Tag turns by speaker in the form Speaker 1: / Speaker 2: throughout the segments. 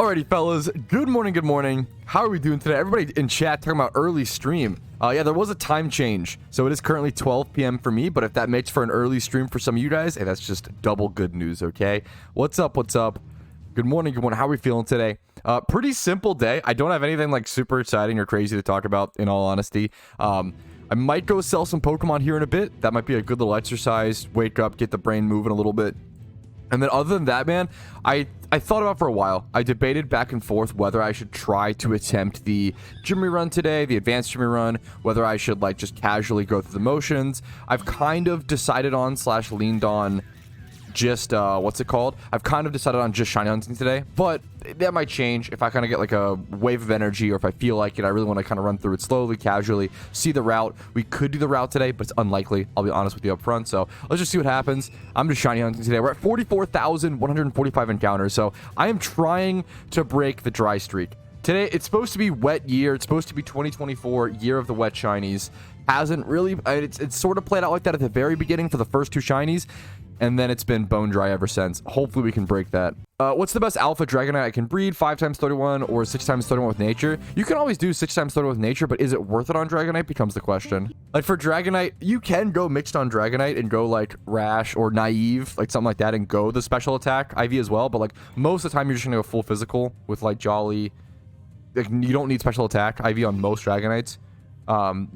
Speaker 1: Alrighty, fellas. Good morning, good morning. How are we doing today? Everybody in chat talking about early stream. Yeah, there was a time change. So it is currently 12 p.m. for me, but if that makes for an early stream for some of you guys, hey, that's just double good news, okay? What's up, what's up? Good morning, good morning. How are we feeling today? Pretty simple day. I don't have anything like super exciting or crazy to talk about, in all honesty. I might go sell some Pokemon here in a bit. That might be a good little exercise. Wake up, get the brain moving a little bit. And then other than that, man, I thought about it for a while. I debated back and forth whether I should try to attempt the gym rerun today, the advanced gym rerun, whether I should like just casually go through the motions. I've kind of decided on / leaned on just what's it called? I've kind of decided on just shiny hunting today, but that might change if I kind of get like a wave of energy, or if I feel like it. I really want to kind of run through it slowly, casually, see the route. We could do the route today, but it's unlikely. I'll be honest with you up front. So let's just see what happens. I'm just shiny hunting today. We're at 44,145 encounters, so I am trying to break the dry streak. Today, it's supposed to be wet year. It's supposed to be 2024, year of the wet shinies. Hasn't really, it's sort of played out like that at the very beginning for the first two shinies, and then it's been bone dry ever since. Hopefully we can break that. What's the best alpha Dragonite I can breed? 5x31 or 6x31 with nature? You can always do 6x31 with nature, but is it worth it on Dragonite becomes the question. Like for Dragonite, you can go mixed on Dragonite and go like Rash or Naive, like something like that, and go the special attack IV as well. But like most of the time you're just gonna go full physical with like Jolly. Like, you don't need special attack IV on most Dragonites.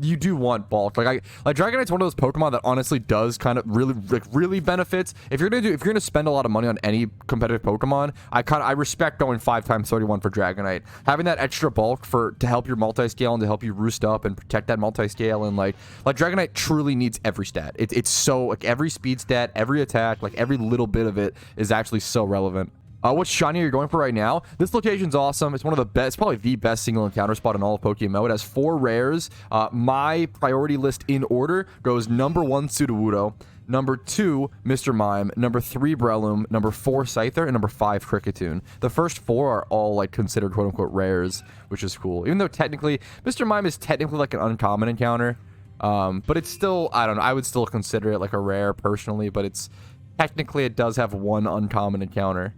Speaker 1: You do want bulk. Like Dragonite's one of those Pokemon that honestly does kind of really benefits. If you're gonna spend a lot of money on any competitive Pokemon, I respect going 5x31 for Dragonite. Having that extra bulk to help your multi-scale and to help you roost up and protect that multi-scale, and like Dragonite truly needs every stat. It's so like every speed stat, every attack, like every little bit of it is actually so relevant. What shiny are you going for right now? This location's awesome. It's one of the best, probably the best single encounter spot in all of PokeMMO. It has 4 rares. My priority list in order goes number 1, Sudowoodo, number 2, Mr. Mime, number 3, Breloom, number 4, Scyther, and number 5, Kricketune. The first 4 are all like considered quote-unquote rares, which is cool. Even though technically, Mr. Mime is technically like an uncommon encounter, but it's still, I don't know, I would still consider it like a rare personally, but it's technically it does have 1 uncommon encounter.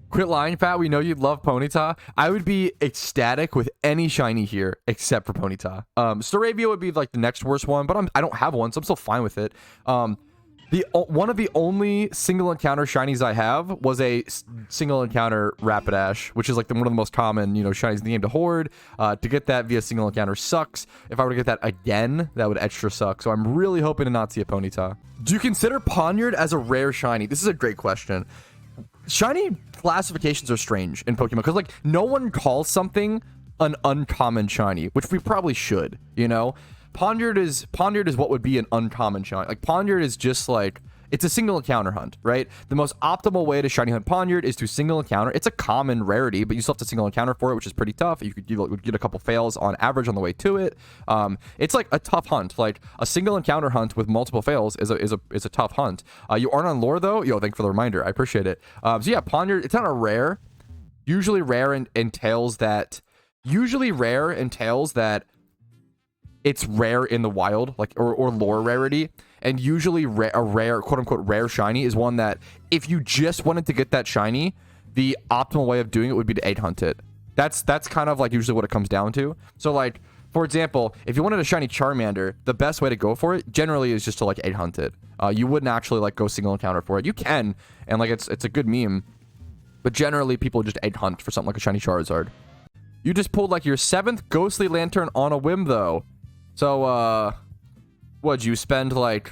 Speaker 1: Quit lying, Fat. We know you'd love Ponyta. I would be ecstatic with any shiny here except for Ponyta. Staravia would be like the next worst one, but I don't have one, so I'm still fine with it. One of the only single encounter shinies I have was a single encounter Rapidash, which is like one of the most common, shinies in the game to hoard. To get that via single encounter sucks. If I were to get that again, that would extra suck. So I'm really hoping to not see a Ponyta. Do you consider Poniard as a rare shiny? This is a great question. Shiny classifications are strange in Pokemon because like no one calls something an uncommon shiny, which we probably should, Poniard is what would be an uncommon shiny. Like Poniard is just like, it's a single encounter hunt, right? The most optimal way to shiny hunt Poniard is to single encounter. It's a common rarity, but you still have to single encounter for it, which is pretty tough. You would get a couple fails on average on the way to it. It's like a tough hunt. Like a single encounter hunt with multiple fails is a tough hunt. You aren't on lore though. Yo, thanks for the reminder. I appreciate it. So yeah, Poniard, it's not a rare. Usually rare entails that it's rare in the wild, like or lore rarity. And usually a rare, quote-unquote, rare shiny is one that if you just wanted to get that shiny, the optimal way of doing it would be to 8-hunt it. That's kind of like usually what it comes down to. So like, for example, if you wanted a shiny Charmander, the best way to go for it generally is just to like 8-hunt it. You wouldn't actually like go single encounter for it. You can, and like it's a good meme, but generally people just 8-hunt for something like a shiny Charizard. You just pulled like your 7th Ghostly Lantern on a whim though. So, what'd you spend like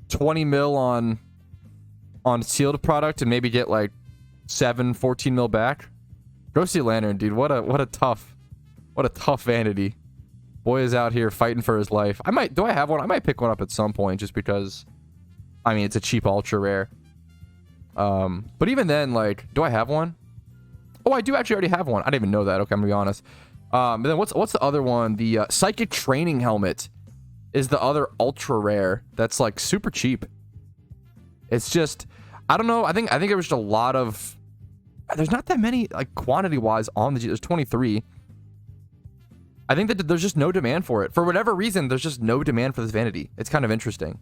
Speaker 1: 20 mil on sealed product and maybe get like 14 mil back? Ghostly Lantern, dude, what a tough vanity. Boy is out here fighting for his life. Do I have one? I might pick one up at some point just because, I mean, it's a cheap ultra rare. But even then, like, do I have one? Oh, I do actually already have one. I didn't even know that. Okay, I'm gonna be honest. But then what's the other one? The Psychic Training Helmet is the other ultra rare that's like super cheap. It's just, I don't know. I think there was just a lot of, there's not that many like quantity wise on the G. There's 23. I think that there's just no demand for it. For whatever reason, there's just no demand for this vanity. It's kind of interesting.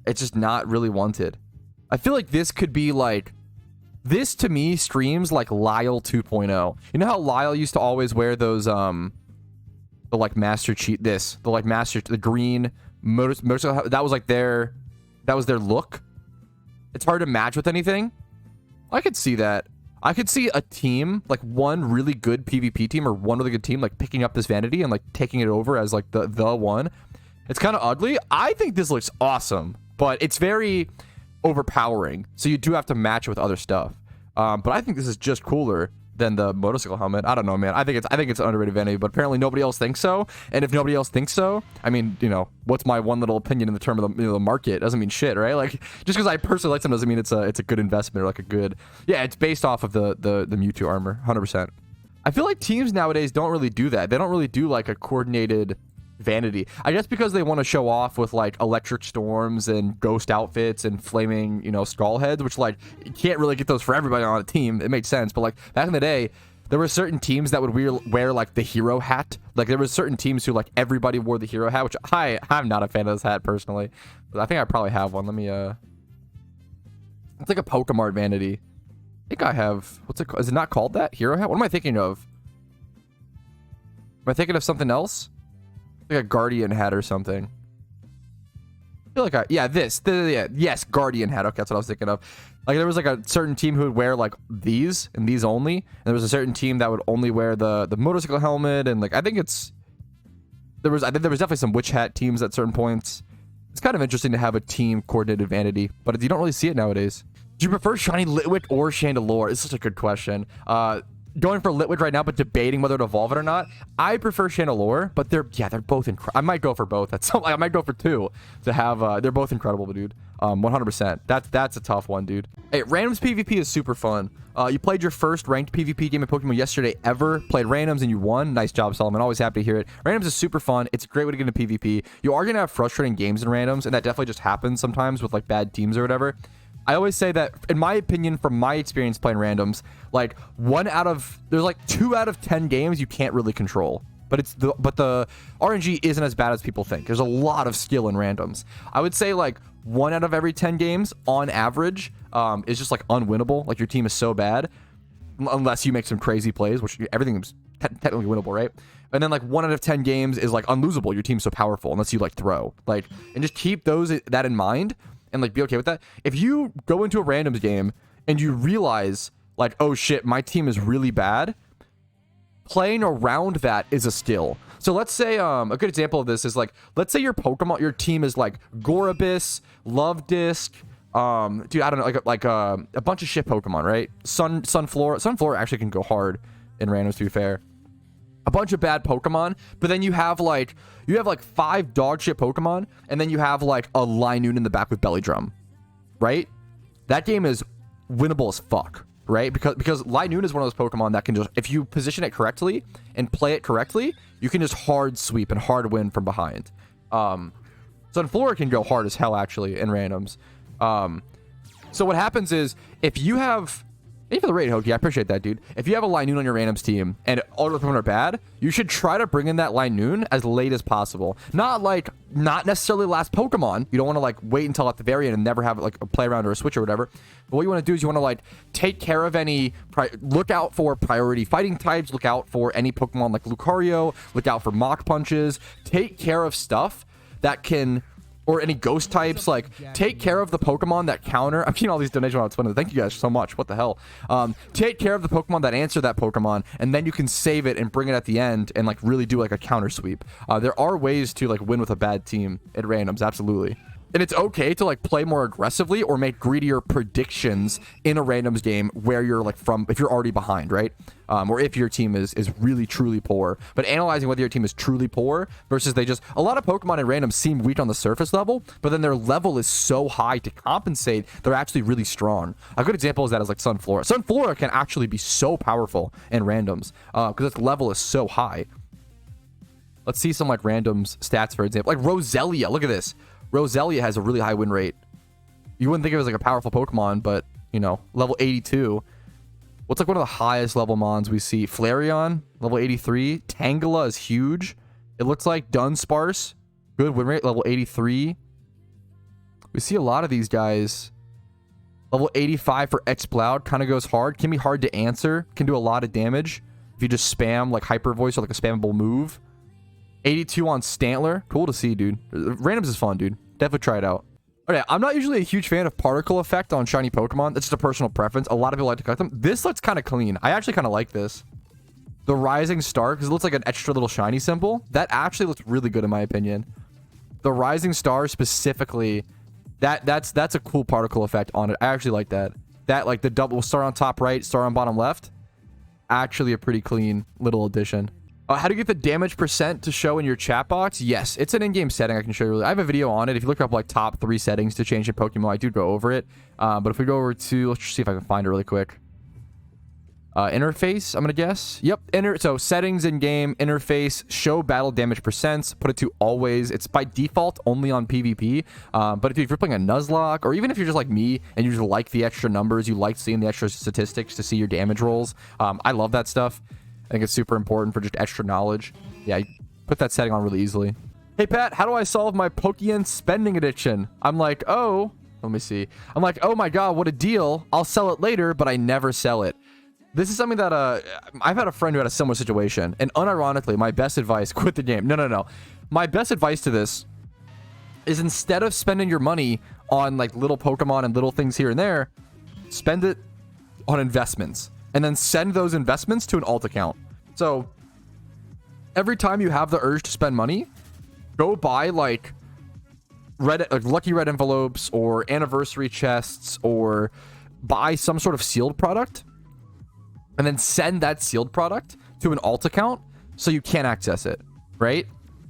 Speaker 1: It's just not really wanted. I feel like this could be like This to me streams like Lyle 2.0. You know how Lyle used to always wear those the like master cheat the green motorcycle, that was like their look. It's hard to match with anything. I could see that. I could see a team, like one really good PvP team or one really good team, like picking up this Vanity and like taking it over as like the one. It's kind of ugly. I think this looks awesome, but it's very overpowering. So you do have to match it with other stuff. But I think this is just cooler than the motorcycle helmet. I don't know, man. I think it's an underrated Vanity, but apparently nobody else thinks so. And if nobody else thinks so, I mean, you know, what's my one little opinion in the term of the market? Doesn't mean shit, right? Like, just because I personally like them doesn't mean it's a good investment or like a good. Yeah, it's based off of the Mewtwo armor, 100%. I feel like teams nowadays don't really do that. They don't really do like a coordinated Vanity. I guess because they want to show off with like electric storms and ghost outfits and flaming, you know, skull heads, which like you can't really get those for everybody on a team. It makes sense, but like back in the day, there were certain teams that would wear like the hero hat. Like there were certain teams who like everybody wore the hero hat, which I'm not a fan of this hat personally. But I think I probably have one. Let me it's like a Pokemon Vanity. I think I have, what's it called? Is it not called that? Hero hat? What am I thinking of? Am I thinking of something else? Like a Guardian hat or something. I feel like yes, Guardian hat. Okay, that's what I was thinking of. Like there was like a certain team who would wear like these and these only, and there was a certain team that would only wear the motorcycle helmet, and like I think there was definitely some witch hat teams at certain points. It's kind of interesting to have a team coordinated Vanity, but you don't really see it nowadays. Do you prefer Shiny Litwick or Chandelure? It's such a good question. Going for Litwick right now, but debating whether to evolve it or not. I prefer Chandelure, but they're both incredible. I might go for both. I might go for two to have. They're both incredible, dude. 100%. That's a tough one, dude. Hey, randoms PvP is super fun. You played your first ranked PvP game in Pokemon yesterday ever. Played randoms and you won. Nice job, Solomon. Always happy to hear it. Randoms is super fun. It's a great way to get into PvP. You are gonna have frustrating games in randoms, and that definitely just happens sometimes with like bad teams or whatever. I always say that, in my opinion, from my experience playing randoms, like there's like 2 out of 10 games you can't really control. But the RNG isn't as bad as people think. There's a lot of skill in randoms. I would say like 1 out of every 10 games on average is just like unwinnable. Like your team is so bad, unless you make some crazy plays, which everything is technically winnable, right? And then like 1 out of 10 games is like unlosable. Your team's so powerful unless you like throw. Like, and just keep that in mind. And like be okay with that. If you go into a randoms game and you realize like, oh shit, my team is really bad, playing around that is a skill. So let's say a good example of this is like, let's say your team is like Gorobis, Love-Disc, dude, I don't know, like a bunch of shit Pokemon, right? Sunflora actually can go hard in randoms, to be fair. A bunch of bad Pokemon, but then you have like 5 dog shit Pokemon, and then you have like a Linoon in the back with Belly Drum, right? That game is winnable as fuck, right? Because Linoon is one of those Pokemon that can just, if you position it correctly and play it correctly, you can just hard sweep and hard win from behind. Sunflora can go hard as hell actually in randoms. So what happens is if you have, thank you for the raid, Hokie. I appreciate that, dude. If you have a Linoon on your randoms team and all the Pokemon are bad, you should try to bring in that Linoon as late as possible. Not necessarily last Pokemon. You don't want to like wait until at the very end and never have like a play around or a switch or whatever. But what you want to do is you want to like take care of look out for priority fighting types, look out for any Pokemon like Lucario, look out for Mach Punches, take care of stuff that can, or any ghost types, like take care of the Pokemon that counter. I'm getting all these donations on Twitter. Thank you guys so much. What the hell? Take care of the Pokemon that answer that Pokemon, and then you can save it and bring it at the end and like really do like a counter sweep. There are ways to like win with a bad team at randoms, absolutely. And it's okay to like play more aggressively or make greedier predictions in a randoms game where you're like if you're already behind, right? Or if your team is really truly poor. But analyzing whether your team is truly poor versus a lot of Pokemon in randoms seem weak on the surface level, but then their level is so high to compensate, they're actually really strong. A good example is that is like Sunflora. Sunflora can actually be so powerful in randoms because its level is so high. Let's see some like randoms stats, for example. Like Roselia, look at this. Roselia has a really high win rate. You wouldn't think of it as like a powerful Pokemon, but, you know, level 82. What's like one of the highest level mons we see? Flareon, level 83. Tangela is huge. It looks like Dunsparce, good win rate, level 83. We see a lot of these guys Level 85 for Exploud kind of goes hard. Can be hard to answer. Can do a lot of damage if you just spam like Hyper Voice or like a spammable move. 82 on Stantler. Cool to see, dude. Randoms is fun, dude. Definitely try it out. Okay, I'm not usually a huge fan of particle effect on shiny Pokemon. That's just a personal preference. A lot of people like to collect them. This looks kind of clean. I actually kind of like this. The Rising Star, because it looks like an extra little shiny symbol. That actually looks really good in my opinion. The Rising Star specifically, that's a cool particle effect on it. I actually like that. That, like the double star on top right, star on bottom left. Actually a pretty clean little addition. How do you get the damage percent to show in your chat box? Yes, it's an in-game setting. I can show you. I have a video on it. If you look up like top 3 settings to change in Pokemon, I do go over it. But if we go over to, let's see if I can find it really quick. Interface, I'm gonna guess. Yep, so settings in game, interface, show battle damage percents, put it to always. It's by default only on PvP. But if you're playing a Nuzlocke, or even if you're just like me and you just like the extra numbers, you like seeing the extra statistics to see your damage rolls. I love that stuff. I think it's super important for just extra knowledge. Yeah, you put that setting on really easily. Hey Pat, how do I solve my Pokeyen spending addiction? I'm like, oh, let me see. I'm like, oh my god, what a deal. I'll sell it later, but I never sell it. This is something that I've had a friend who had a similar situation, and unironically, my best advice, quit the game. No. My best advice to this is instead of spending your money on like little Pokemon and little things here and there, spend it on investments, and then send those investments to an alt account. So every time you have the urge to spend money, go buy like lucky red envelopes or anniversary chests, or buy some sort of sealed product, and then send that sealed product to an alt account so you can't access it, right?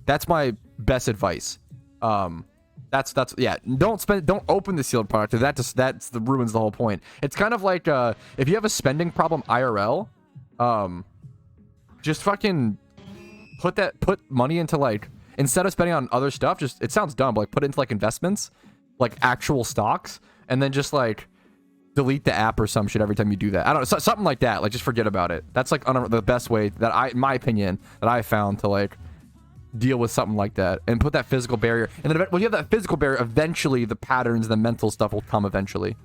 Speaker 1: That's my best advice. Yeah, don't open the sealed product. That ruins the whole point. It's kind of like if you have a spending problem IRL, just fucking put money into like, instead of spending on other stuff, just, it sounds dumb, but like put it into like investments, like actual stocks, and then just like delete the app or some shit every time you do that. I don't know, something like that. Like just forget about it. That's like the best way that in my opinion, that I found to like deal with something like that, and put that physical barrier. And then when you have that physical barrier, eventually the patterns, the mental stuff will come eventually.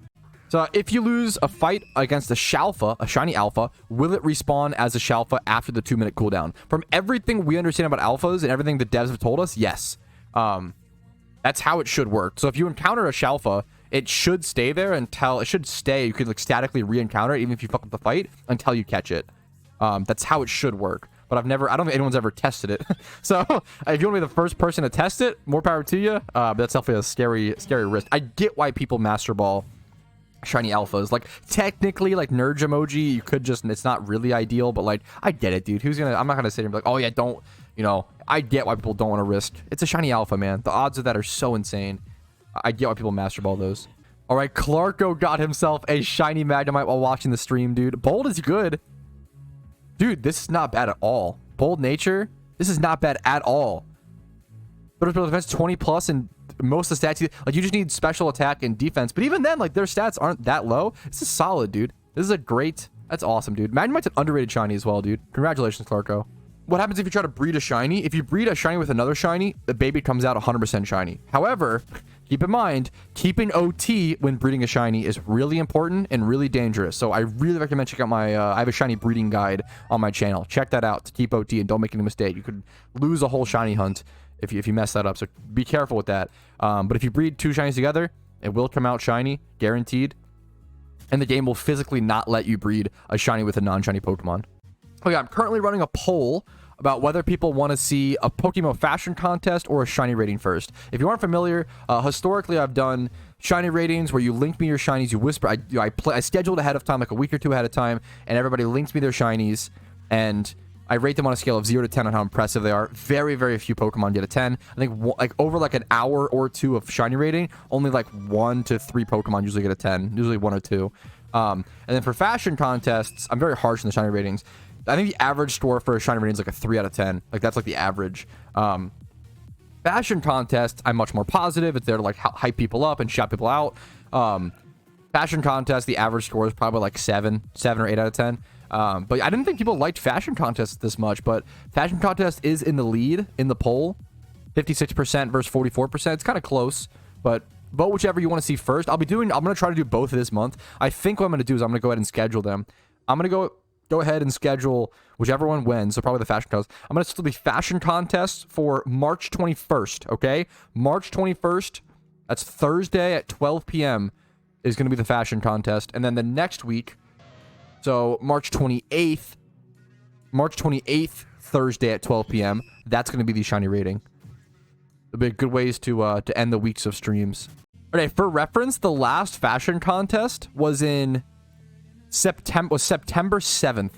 Speaker 1: So if you lose a fight against a Shalpha, a shiny alpha, will it respawn as a Shalpha after the 2-minute cooldown? From everything we understand about alphas and everything the devs have told us, yes. That's how it should work. So if you encounter a Shalpha, it should stay there until, it should stay. You could like statically re-encounter it even if you fuck up the fight until you catch it. That's how it should work. But I don't think anyone's ever tested it. So if you want to be the first person to test it, more power to you. But that's definitely a scary risk. I get why people master ball shiny alphas. Like technically, like Nerd emoji, you could just, it's not really ideal, but like I get it, dude. I'm not gonna sit here and be like, oh yeah, don't, I get why people don't want to risk. It's a shiny alpha, man. The odds of that are so insane. I get why people master ball those. All right, Clarko got himself a shiny Magnemite while watching the stream, dude. Bold is good. Dude, this is not bad at all. Bold Nature, this is not bad at all. But defense 20 plus, and most of the stats, like you just need special attack and defense. But even then, like their stats aren't that low. This is solid, dude. This is a great, that's awesome, dude. Magnemite's an underrated shiny as well, dude. Congratulations, Clarko. What happens if you try to breed a shiny? If you breed a shiny with another shiny, the baby comes out 100% shiny. However, keep in mind, keeping OT when breeding a shiny is really important and really dangerous. So I really recommend checking out my, I have a shiny breeding guide on my channel. Check that out to keep OT and don't make any mistake. You could lose a whole shiny hunt if you mess that up. So be careful with that. But if you breed 2 shinies together, it will come out shiny, guaranteed. And the game will physically not let you breed a shiny with a non-shiny Pokemon. Okay, I'm currently running a poll about whether people want to see a PokeMMO fashion contest or a shiny rating first. If you aren't familiar, historically I've done shiny ratings where you link me your shinies, you whisper, I scheduled ahead of time, like a week or 2 ahead of time, and everybody links me their shinies, and I rate them on a scale of 0 to 10 on how impressive they are. Very, very few Pokemon get a 10. I think like over like an hour or 2 of shiny rating, only like 1 to 3 Pokemon usually get a 10, usually 1 or 2. And then for fashion contests, I'm very harsh on the shiny ratings. I think the average score for a shiny rating is like a 3 out of 10. Like that's like the average. Fashion contests, I'm much more positive. It's there to like hype people up and shout people out. Fashion contest, the average score is probably like 7 or 8 out of 10. But I didn't think people liked fashion contests this much, but fashion contest is in the lead in the poll. 56% versus 44%. It's kind of close, but Vote whichever you want to see first. I'm going to try to do both of this month. I think what I'm going to do is I'm going to go ahead and schedule them. I'm going to go ahead and schedule whichever one wins. So probably the fashion contest. I'm going to still be fashion contests for March 21st. Okay. March 21st. That's Thursday at 12 p.m. is going to be the fashion contest. And then the next week, so March 28th, Thursday at 12 p.m., that's going to be the shiny rating. It'll be good ways to end the weeks of streams. Okay, for reference, the last fashion contest was in September 7th.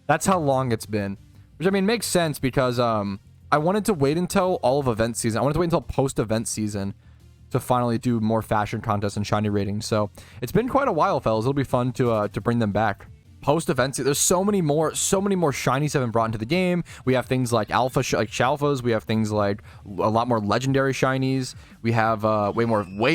Speaker 1: That's how long it's been. Which, I mean, makes sense because I wanted to wait until all of event season. I wanted to wait until post-event season to finally do more fashion contests and shiny ratings. So it's been quite a while, fellas. It'll be fun to bring them back. Post events, there's so many more shinies have been brought into the game. We have things like alpha, like Shalphas. We have things like a lot more legendary shinies. We have way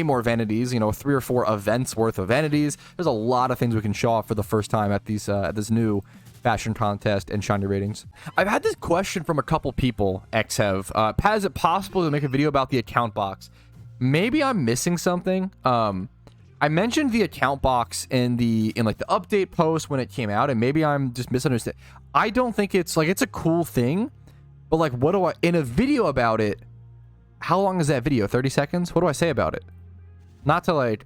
Speaker 1: more vanities. You know, 3 or 4 events worth of vanities. There's a lot of things we can show off for the first time at these at this new fashion contest and shiny ratings. I've had this question from a couple people. Xhev, Pat, is it possible to make a video about the account box? Maybe I'm missing something. I mentioned the account box in like the update post when it came out, and maybe I'm just misunderstanding. I don't think it's like, it's a cool thing, but like, what do I, in a video about it, how long is that video? 30 seconds? What do I say about it? Not to like,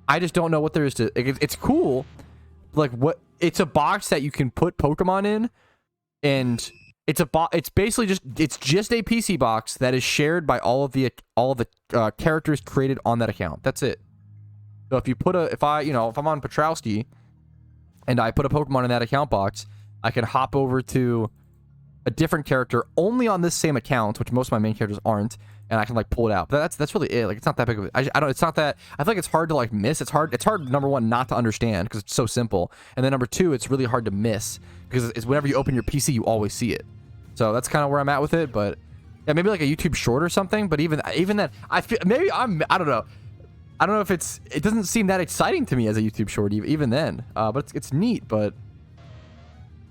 Speaker 1: I just don't know what there is to, it's cool. Like what, it's a box that you can put Pokemon in, and it's basically just, it's just a PC box that is shared by all of the characters created on that account. That's it. So if you put if I'm on Patrouski and I put a Pokemon in that account box, I can hop over to a different character only on this same account, which most of my main characters aren't, and I can like pull it out. But that's really it. Like, it's not that big of it's not that, I feel like it's hard to like miss. It's hard, number one, not to understand because it's so simple. And then number two, it's really hard to miss because it's whenever you open your PC, you always see it. So that's kind of where I'm at with it. But yeah, maybe like a YouTube short or something. But even then, I feel maybe I don't know. I don't know if it doesn't seem that exciting to me as a YouTube short even then. But it's neat, but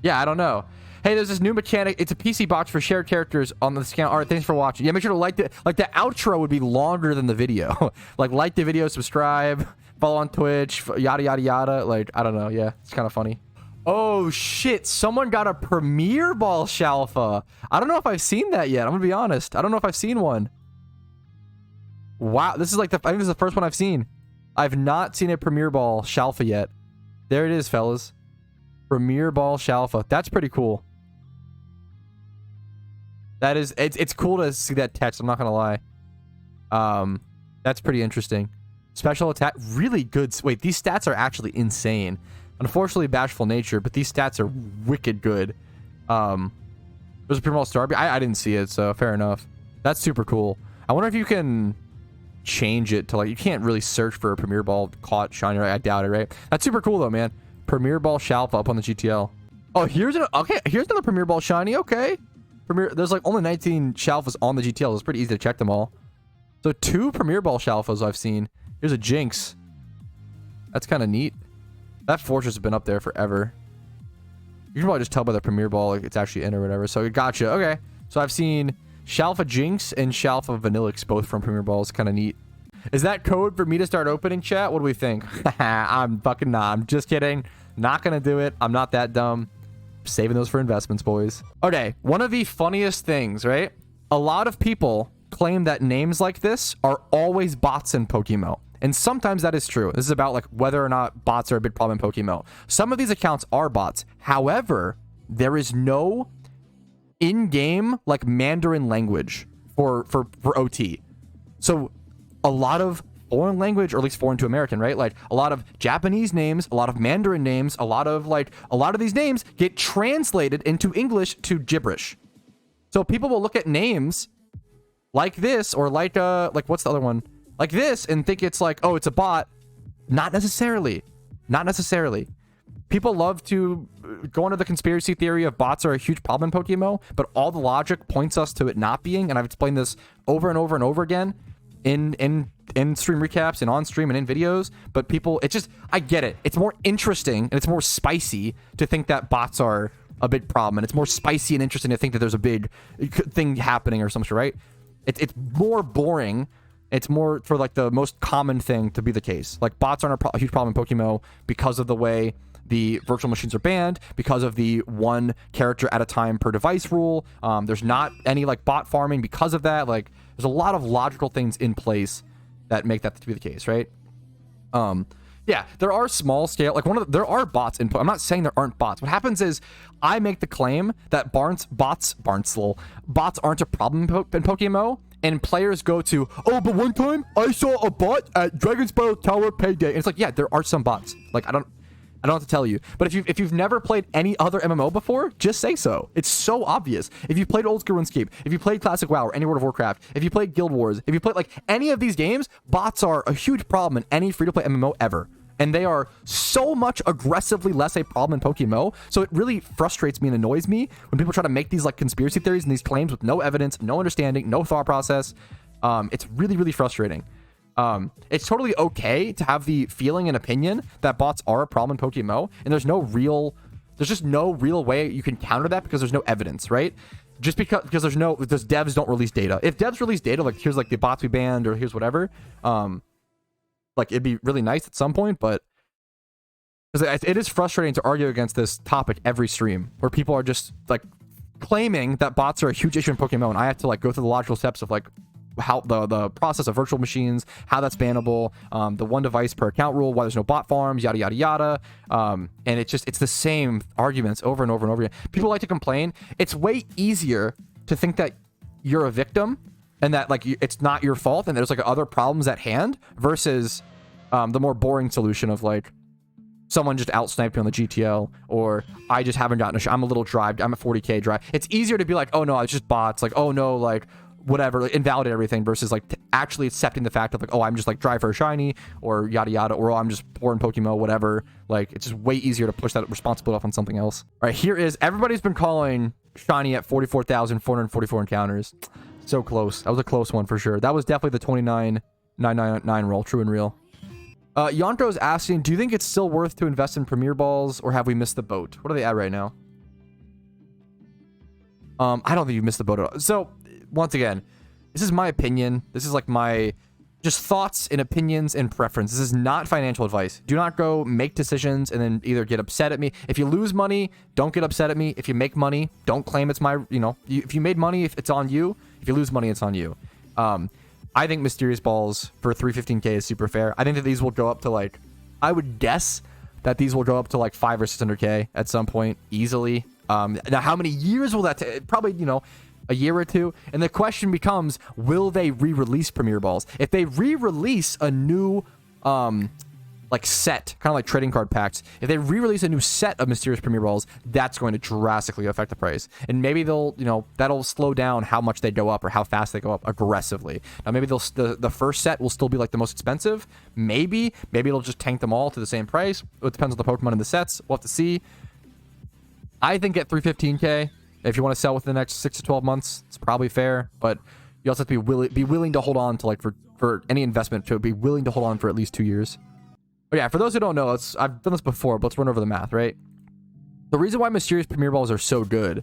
Speaker 1: yeah, I don't know. Hey, there's this new mechanic. It's a PC box for shared characters on this account. All right, thanks for watching. Yeah, make sure to like the outro would be longer than the video. like the video, subscribe, follow on Twitch, yada yada yada. Like, I don't know. Yeah, it's kind of funny. Oh shit, someone got a Premier Ball Shalpha. I don't know if I've seen that yet. I'm gonna be honest. I don't know if I've seen one. Wow, this is like I think this is the first one I've seen. I've not seen a Premier Ball Shalpha yet. There it is, fellas. Premier Ball Shalpha. That's pretty cool. That is, it's cool to see that text, I'm not gonna lie. That's pretty interesting. Special attack, really good. Wait, these stats are actually insane. Unfortunately, bashful nature, but these stats are wicked good. There's a Premier Ball Starby. I didn't see it, so fair enough. That's super cool. I wonder if you can change it to like, you can't really search for a Premier Ball caught shiny, right? I doubt it, right? That's super cool though, man. Premier Ball Shalpha up on the GTL. Oh, here's another Premier Ball shiny. Okay, there's like only 19 Shalphas on the GTL. It's pretty easy to check them all. So 2 Premier Ball Shalphas I've seen. Here's a Jinx. That's kind of neat. That fortress has been up there forever. You can probably just tell by the Premier Ball like it's actually in or whatever. So gotcha. Okay, so I've seen Shalpha Jinx and Shalpha Vanillix, both from Premier Balls. Kind of neat. Is that code for me to start opening, chat? What do we think? I'm fucking not. I'm just kidding. Not gonna do it. I'm not that dumb. Saving those for investments, boys. Okay, one of the funniest things, right? A lot of people claim that names like this are always bots in PokeMMO. And sometimes that is true. This is about like whether or not bots are a big problem in PokeMMO. Some of these accounts are bots. However, there is no in-game like Mandarin language for OT. So a lot of foreign language, or at least foreign to American, right? Like a lot of Japanese names, a lot of Mandarin names, a lot of these names get translated into English to gibberish. So people will look at names like this, or like what's the other one? Like this, and think it's like, oh, it's a bot. Not necessarily. Not necessarily. People love to go into the conspiracy theory of bots are a huge problem in PokeMMO, but all the logic points us to it not being, and I've explained this over and over and over again in stream recaps and on stream and in videos, but people, it's just, I get it. It's more interesting and it's more spicy to think that bots are a big problem, and it's more spicy and interesting to think that there's a big thing happening or something, right? It's more boring It's more for like the most common thing to be the case. Like bots aren't a huge problem in PokeMMO because of the way the virtual machines are banned, because of the one character at a time per device rule. There's not any like bot farming because of that. Like there's a lot of logical things in place that make that to be the case, right? Yeah, there are small scale, like there are bots in, I'm not saying there aren't bots. What happens is I make the claim that bots aren't a problem in Pokemon, and players go to, oh, but one time I saw a bot at Dragon Spiral Tower Payday. And it's like, yeah, there are some bots. Like, I don't have to tell you. But if you've never played any other MMO before, just say so. It's so obvious. If you played old school RuneScape, if you played Classic WoW or any World of Warcraft, if you played Guild Wars, if you played like any of these games, bots are a huge problem in any free-to-play MMO ever. And they are so much aggressively less a problem in PokeMMO. So it really frustrates me and annoys me when people try to make these like conspiracy theories and these claims with no evidence, no understanding, no thought process. It's really, really frustrating. It's totally okay to have the feeling and opinion that bots are a problem in PokeMMO, and there's just no real way you can counter that because there's no evidence, right? Just because because devs don't release data. If devs release data, like here's like the bots we banned or here's whatever, like it'd be really nice at some point, but it is frustrating to argue against this topic every stream where people are just like claiming that bots are a huge issue in PokeMMO, and I have to like go through the logical steps of like how the process of virtual machines, how that's bannable, the one device per account rule, why there's no bot farms, yada yada yada. And it's the same arguments over and over and over again. People like to complain. It's way easier to think that you're a victim and that like it's not your fault and there's like other problems at hand versus the more boring solution of like someone just out-sniped me on the GTL, or I just haven't gotten I'm a little dry, I'm a 40k dry. It's easier to be like, oh no, it's just bots, like, oh no, like whatever, like, invalidate everything, versus like actually accepting the fact of like, oh, I'm just like dry for a shiny or yada yada, or oh, I'm just poor in PokeMMO, whatever. Like it's just way easier to push that responsibility off on something else. All right, here is everybody's been calling shiny at 44,444 encounters. So close. That was a close one for sure. That was definitely the 29,999 roll, true and real. Yontro's asking, do you think it's still worth to invest in Premier Balls, or have we missed the boat? What are they at right now? I don't think you've missed the boat at all. So once again, this is my opinion. This is like my just thoughts and opinions and preference. This is not financial advice. Do not go make decisions and then either get upset at me. If you lose money, don't get upset at me. If you make money, don't claim it's my, if you made money, if it's on you. If you lose money, it's on you. I think Mysterious Balls for 315k is super fair. I think that these will go up to like, I would guess that these will go up to like 500 or 600k at some point easily. Now, how many years will that take? Probably, a year or two. And the question becomes, will they re-release Premier Balls? If they re-release a new like set, kind of like trading card packs, if they re-release a new set of Mysterious Premier Balls, that's going to drastically affect the price. And maybe they'll, that'll slow down how much they go up or how fast they go up aggressively. Now, maybe the first set will still be like the most expensive. Maybe it'll just tank them all to the same price. It depends on the Pokemon in the sets. We'll have to see. I think at 315k, if you want to sell within the next 6 to 12 months, it's probably fair. But you also have to be willing to hold on to like for any investment, to be willing to hold on for at least 2 years. But yeah, for those who don't know, I've done this before, but let's run over the math, right? The reason why Mysterious Premier Balls are so good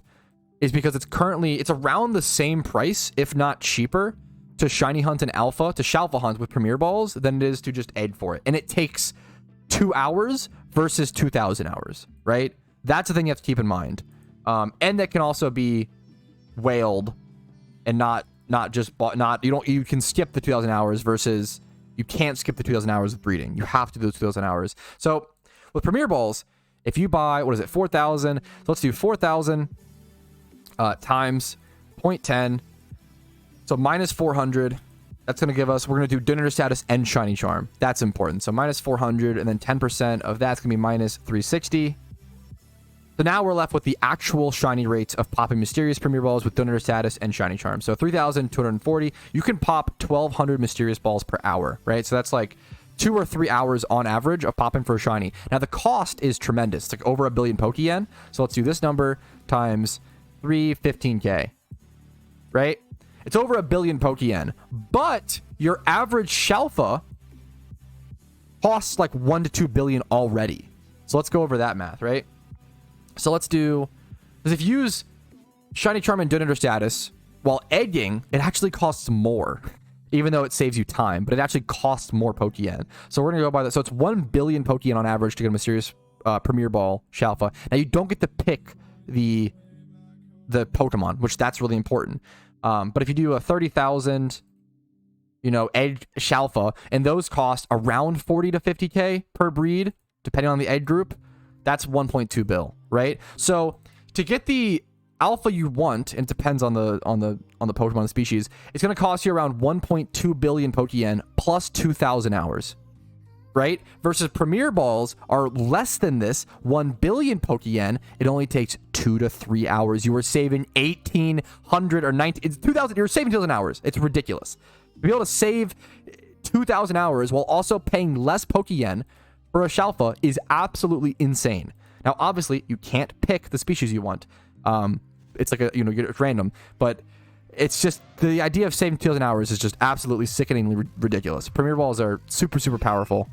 Speaker 1: is because it's around the same price, if not cheaper, to Shiny Hunt and Alpha, to Shalpha Hunt with Premier Balls than it is to just egg for it. And it takes 2 hours versus 2,000 hours, right? That's the thing you have to keep in mind. And that can also be whaled and not just bought, you can skip the 2,000 hours versus you can't skip the 2,000 hours of breeding. You have to do those 2,000 hours. So with Premier Balls, if you buy, 4,000, so let's do 4,000 times 0.10, so minus 400. That's going to give us, we're going to do Donor Status and Shiny Charm. That's important. So minus 400, and then 10% of that's going to be minus 360. So now we're left with the actual shiny rates of popping Mysterious Premier Balls with Donor Status and Shiny Charm. So 3,240. You can pop 1,200 Mysterious Balls per hour, right? So that's like 2 or 3 hours on average of popping for a shiny. Now the cost is tremendous. It's like over 1 billion Pokeyen. So let's do this number times 315k, right? It's over 1 billion Pokeyen. But your average Shalpha costs like 1 to 2 billion already. So let's go over that math, right? So let's do, because if you use Shiny Charm and Donor Status while egging, it actually costs more. even though it saves you time, but it actually costs more Pokeyen. So we're gonna go by that. So it's 1 billion Pokeyen on average to get a mysterious Premier Ball Shalpha. Now you don't get to pick the Pokemon, which that's really important. But if you do a 30,000, egg Shalpha, and those cost around 40 to 50k per breed, depending on the egg group, that's 1.2 bill, right? So to get the alpha you want, and it depends on the Pokemon species, it's going to cost you around 1.2 billion Pokeyen plus 2,000 hours, right? Versus Premier Balls are less than this, 1 billion Pokeyen. It only takes 2 to 3 hours. You are saving 1,800 or 19, it's 2,000. You're saving 2,000 hours. It's ridiculous. To be able to save 2,000 hours while also paying less Pokeyen for a Shalpha is absolutely insane. Now, obviously, you can't pick the species you want. It's like it's random, but it's just the idea of saving 2,000 hours is just absolutely sickeningly ridiculous. Premier Balls are super, super powerful.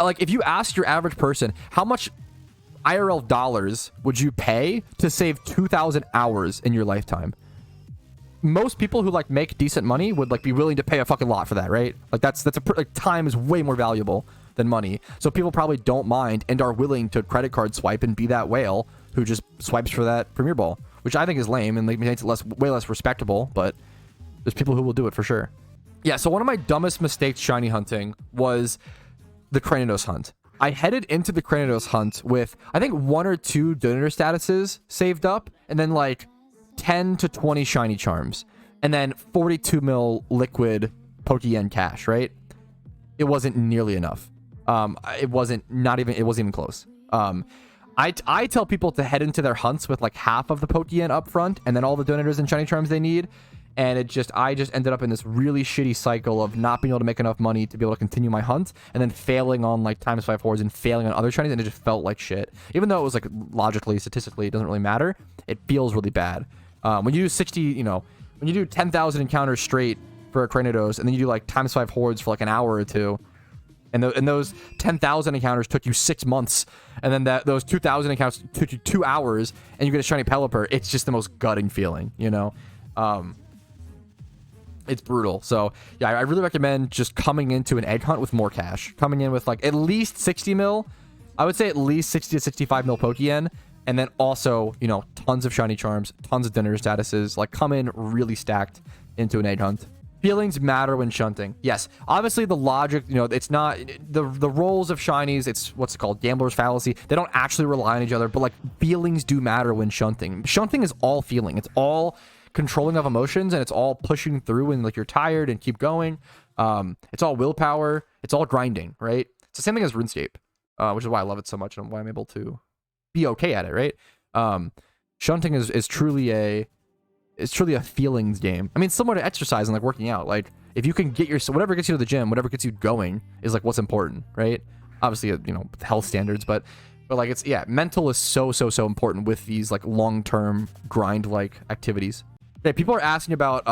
Speaker 1: Like, if you ask your average person, how much IRL dollars would you pay to save 2,000 hours in your lifetime? Most people who like make decent money would like be willing to pay a fucking lot for that, right? Like time is way more valuable than money. So people probably don't mind and are willing to credit card swipe and be that whale who just swipes for that Premier Ball, which I think is lame and like makes it way less respectable, but there's people who will do it for sure. Yeah, so one of my dumbest mistakes shiny hunting was the Cranidos hunt. I headed into the Cranidos hunt with, I think, 1 or 2 donator statuses saved up, and then like 10 to 20 shiny charms, and then 42 mil liquid Pokeyen cash, right? It wasn't nearly enough. It wasn't even close. I tell people to head into their hunts with like half of the Pokeyen up front and then all the donators and shiny charms they need. And I just ended up in this really shitty cycle of not being able to make enough money to be able to continue my hunt, and then failing on like ×5 hordes and failing on other shinies, and it just felt like shit. Even though it was like logically, statistically, it doesn't really matter. It feels really bad. When you do 60, when you do 10,000 encounters straight for a Cranidos, and then you do like ×5 hordes for like an hour or two, and those 10,000 encounters took you 6 months, and then those 2,000 encounters took you 2 hours, and you get a shiny Pelipper. It's just the most gutting feeling, It's brutal. So yeah, I really recommend just coming into an egg hunt with more cash. Coming in with like at least 60 mil. I would say at least 60 to 65 mil Pokeyen. And then also, tons of shiny charms, tons of dinner statuses. Like, come in really stacked into an egg hunt. Feelings matter when shunting. Yes, obviously the logic, it's not the roles of shinies. It's what's it called, gambler's fallacy. They don't actually rely on each other, but like feelings do matter when shunting. Shunting is all feeling. It's all controlling of emotions, and it's all pushing through when like you're tired and keep going. It's all willpower. It's all grinding, right? It's the same thing as RuneScape, which is why I love it so much and why I'm able to be okay at it, right? Shunting is truly a feelings game. I mean, similar to exercise and like working out. Like, if you can get whatever gets you to the gym, whatever gets you going is like what's important, right? Obviously, health standards, but like mental is so important with these like long-term grind like activities. Okay, people are asking about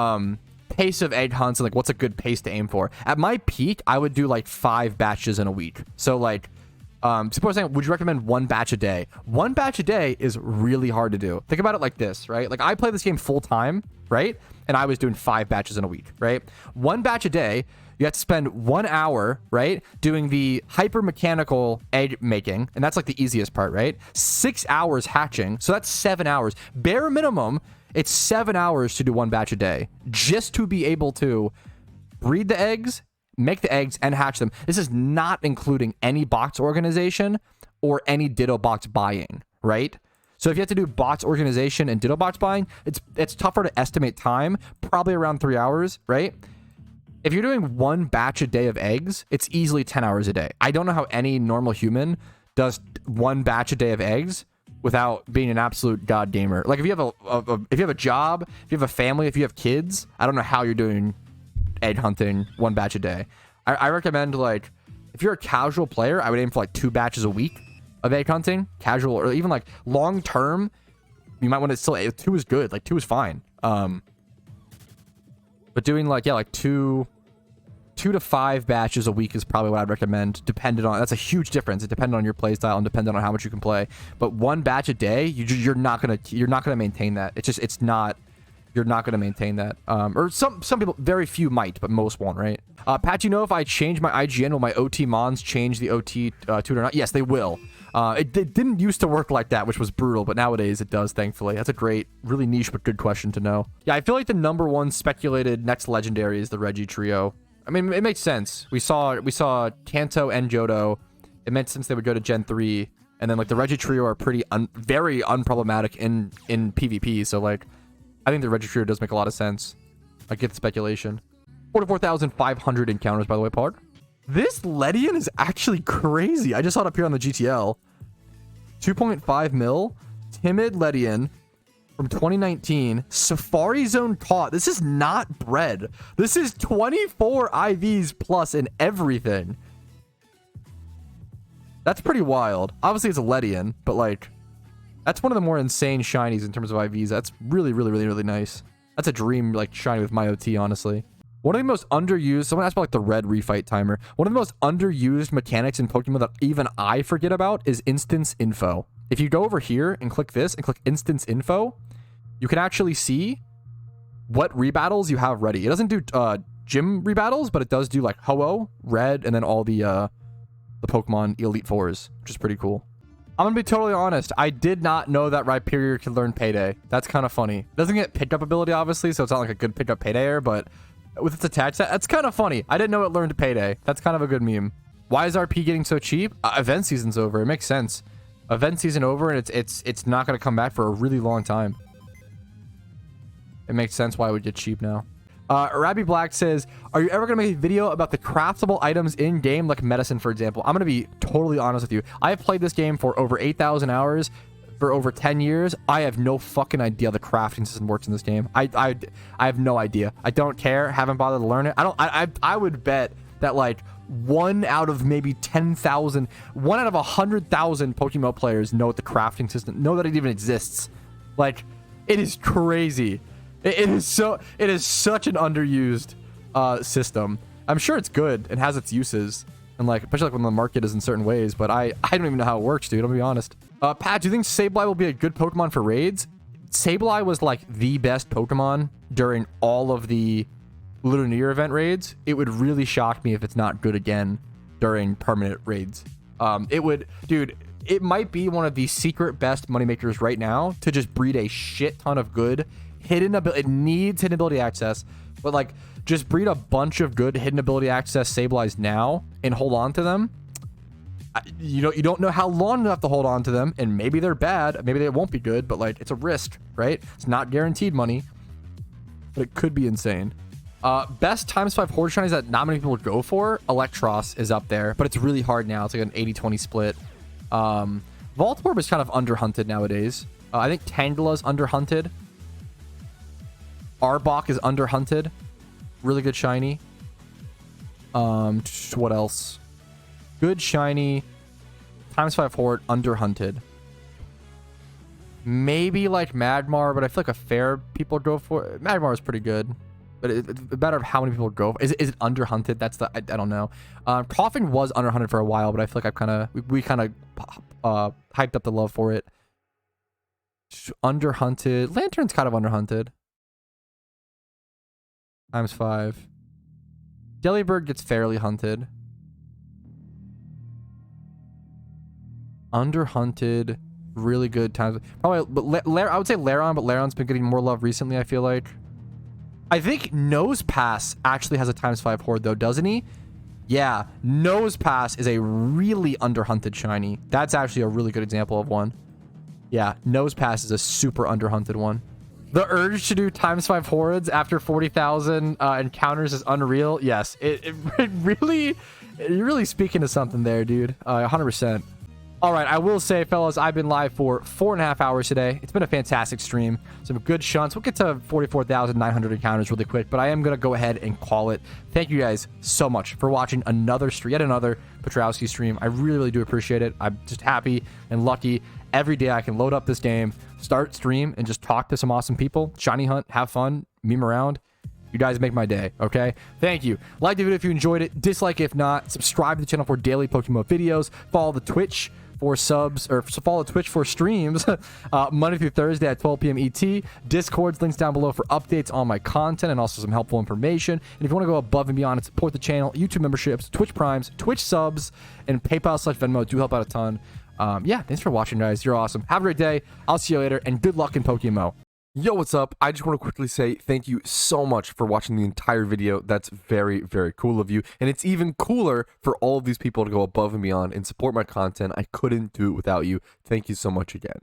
Speaker 1: pace of egg hunts and like what's a good pace to aim for. At my peak, I would do like 5 batches in a week. So like people are saying, would you recommend 1 batch a day? 1 batch a day is really hard to do. Think about it like this, right? Like, I play this game full time, right? And I was doing 5 batches in a week, right? 1 batch a day, you have to spend 1 hour, right, doing the hyper mechanical egg making, and that's like the easiest part, right? 6 hours hatching, so that's 7 hours. Bare minimum, it's 7 hours to do 1 batch a day, just to be able to breed the eggs, make the eggs, and hatch them. This is not including any box organization or any ditto box buying, right? So if you have to do box organization and ditto box buying, it's tougher to estimate time, probably around 3 hours, right? If you're doing 1 batch a day of eggs, it's easily 10 hours a day. I don't know how any normal human does 1 batch a day of eggs without being an absolute god gamer. Like, if you have a job, if you have a family, if you have kids, I don't know how you're doing egg hunting 1 batch a day. I recommend, like, if you're a casual player, I would aim for like 2 batches a week of egg hunting. Casual, or even like long term, you might want to still, 2 is good. Like, 2 is fine. But doing like 2 to 5 batches a week is probably what I'd recommend, dependent on, that's a huge difference. It depends on your play style and dependent on how much you can play. But 1 batch a day, you're not gonna maintain that. It's not you're not going to maintain that. Or some people, very few might, but most won't, right? Pat, you know if I change my IGN, will my OT mons change the OT to it or not? Yes, they will. It didn't used to work like that, which was brutal, but nowadays it does, thankfully. That's a great, really niche but good question to know. Yeah, I feel like the #1 speculated next legendary is the Reggie trio. I mean, it makes sense. We saw Kanto and Johto. It made sense they would go to Gen 3, and then like the Reggie trio are pretty very unproblematic in PvP. So like, I think the Reggie trio does make a lot of sense. I get the speculation. 44,500 encounters, by the way, Pog. This Ledian is actually crazy. I just saw it up here on the GTL. 2.5 mil. Timid Ledian from 2019. Safari Zone caught. This is not bred. This is 24 IVs plus in everything. That's pretty wild. Obviously, it's a Ledian, but like, that's one of the more insane shinies in terms of IVs. That's really, really, really, really nice. That's a dream, like, shiny with my OT, honestly. One of the most underused, someone asked about like the red refight timer. One of the most underused mechanics in Pokemon that even I forget about is instance info. If you go over here and click this and click instance info, you can actually see what rebattles you have ready. It doesn't do gym rebattles, but it does do like Ho-Oh, red, and then all the Pokemon Elite Fours, which is pretty cool. I'm gonna be totally honest. I did not know that Rhyperior could learn Payday. That's kind of funny. It doesn't get pickup ability, obviously, so it's not like a good pickup Paydayer, but with its attached set, that's kind of funny. I didn't know it learned Payday. That's kind of a good meme. Why is RP getting so cheap? Event season's over. It makes sense. Event season over, and it's not gonna come back for a really long time. It makes sense why it would get cheap now. Rabbi Black says, are you ever going to make a video about the craftable items in game, like medicine, for example? I'm going to be totally honest with you. I have played this game for over 8,000 hours for over 10 years. I have no fucking idea how the crafting system works in this game. I have no idea. I don't care. Haven't bothered to learn it. I would bet that like 1 out of maybe 10,000, 1 out of 100,000 PokeMMO players know what the crafting system, know that it even exists. Like, it is crazy. It is such an underused system. I'm sure it's good and has its uses, and like especially like when the market is in certain ways. But I don't even know how it works, dude. I'll be honest. Pat, do you think Sableye will be a good Pokemon for raids? Sableye was like the best Pokemon during all of the Lunar event raids. It would really shock me if it's not good again during permanent raids. It would, dude. It might be one of the secret best moneymakers right now to just breed a shit ton of good hidden ability. It needs hidden ability access, but like just breed a bunch of good hidden ability access Sableyes now and hold on to them. You don't know how long you have to hold on to them, and maybe they're bad, maybe they won't be good, but like it's a risk, right? It's not guaranteed money, but it could be insane. Best ×5 horde shinies that not many people would go for, Electros is up there, but it's really hard now. It's like an 80-20 split. Voltorb is kind of underhunted nowadays. I think Tangela's underhunted. Arbok is underhunted. Really good shiny. What else? Good shiny. ×5 horde underhunted. Maybe like Magmar, but I feel like a fair people go for it. Magmar is pretty good, but it's a matter of how many people go. Is it underhunted? That's the I don't know. Coffin was underhunted for a while, but I feel like we kind of hyped up the love for it. Underhunted. Lantern's kind of underhunted. ×5. Delibird gets fairly hunted. Underhunted, really good times. Probably, but I would say Lairon, but Lairon's been getting more love recently, I feel like. I think Nosepass actually has a ×5 horde, though, doesn't he? Yeah, Nosepass is a really underhunted shiny. That's actually a really good example of one. Yeah, Nosepass is a super underhunted one. The urge to do ×5 hordes after 40,000 encounters is unreal. Yes, it really, you're really speaking to something there, dude. 100%. All right, I will say, fellas, I've been live for 4.5 hours today. It's been a fantastic stream. Some good shunts. We'll get to 44,900 encounters really quick, but I am going to go ahead and call it. Thank you guys so much for watching another stream, yet another Patrouski stream. I really, really do appreciate it. I'm just happy and lucky. Every day I can load up this game, start stream, and just talk to some awesome people. Shiny hunt, have fun, meme around. You guys make my day, okay? Thank you. Like the video if you enjoyed it. Dislike if not. Subscribe to the channel for daily PokeMMO videos. Follow the Twitch for subs, or follow Twitch for streams Monday through Thursday at 12 p.m. ET. Discord's links down below for updates on my content and also some helpful information. And if you want to go above and beyond and support the channel, YouTube memberships, Twitch Primes, Twitch subs, and PayPal/Venmo do help out a ton. Yeah, thanks for watching, guys. You're awesome. Have a great day. I'll see you later, and good luck in PokeMMO. Yo, what's up? I just want to quickly say thank you so much for watching the entire video. That's very, very cool of you. And it's even cooler for all of these people to go above and beyond and support my content. I couldn't do it without you. Thank you so much again.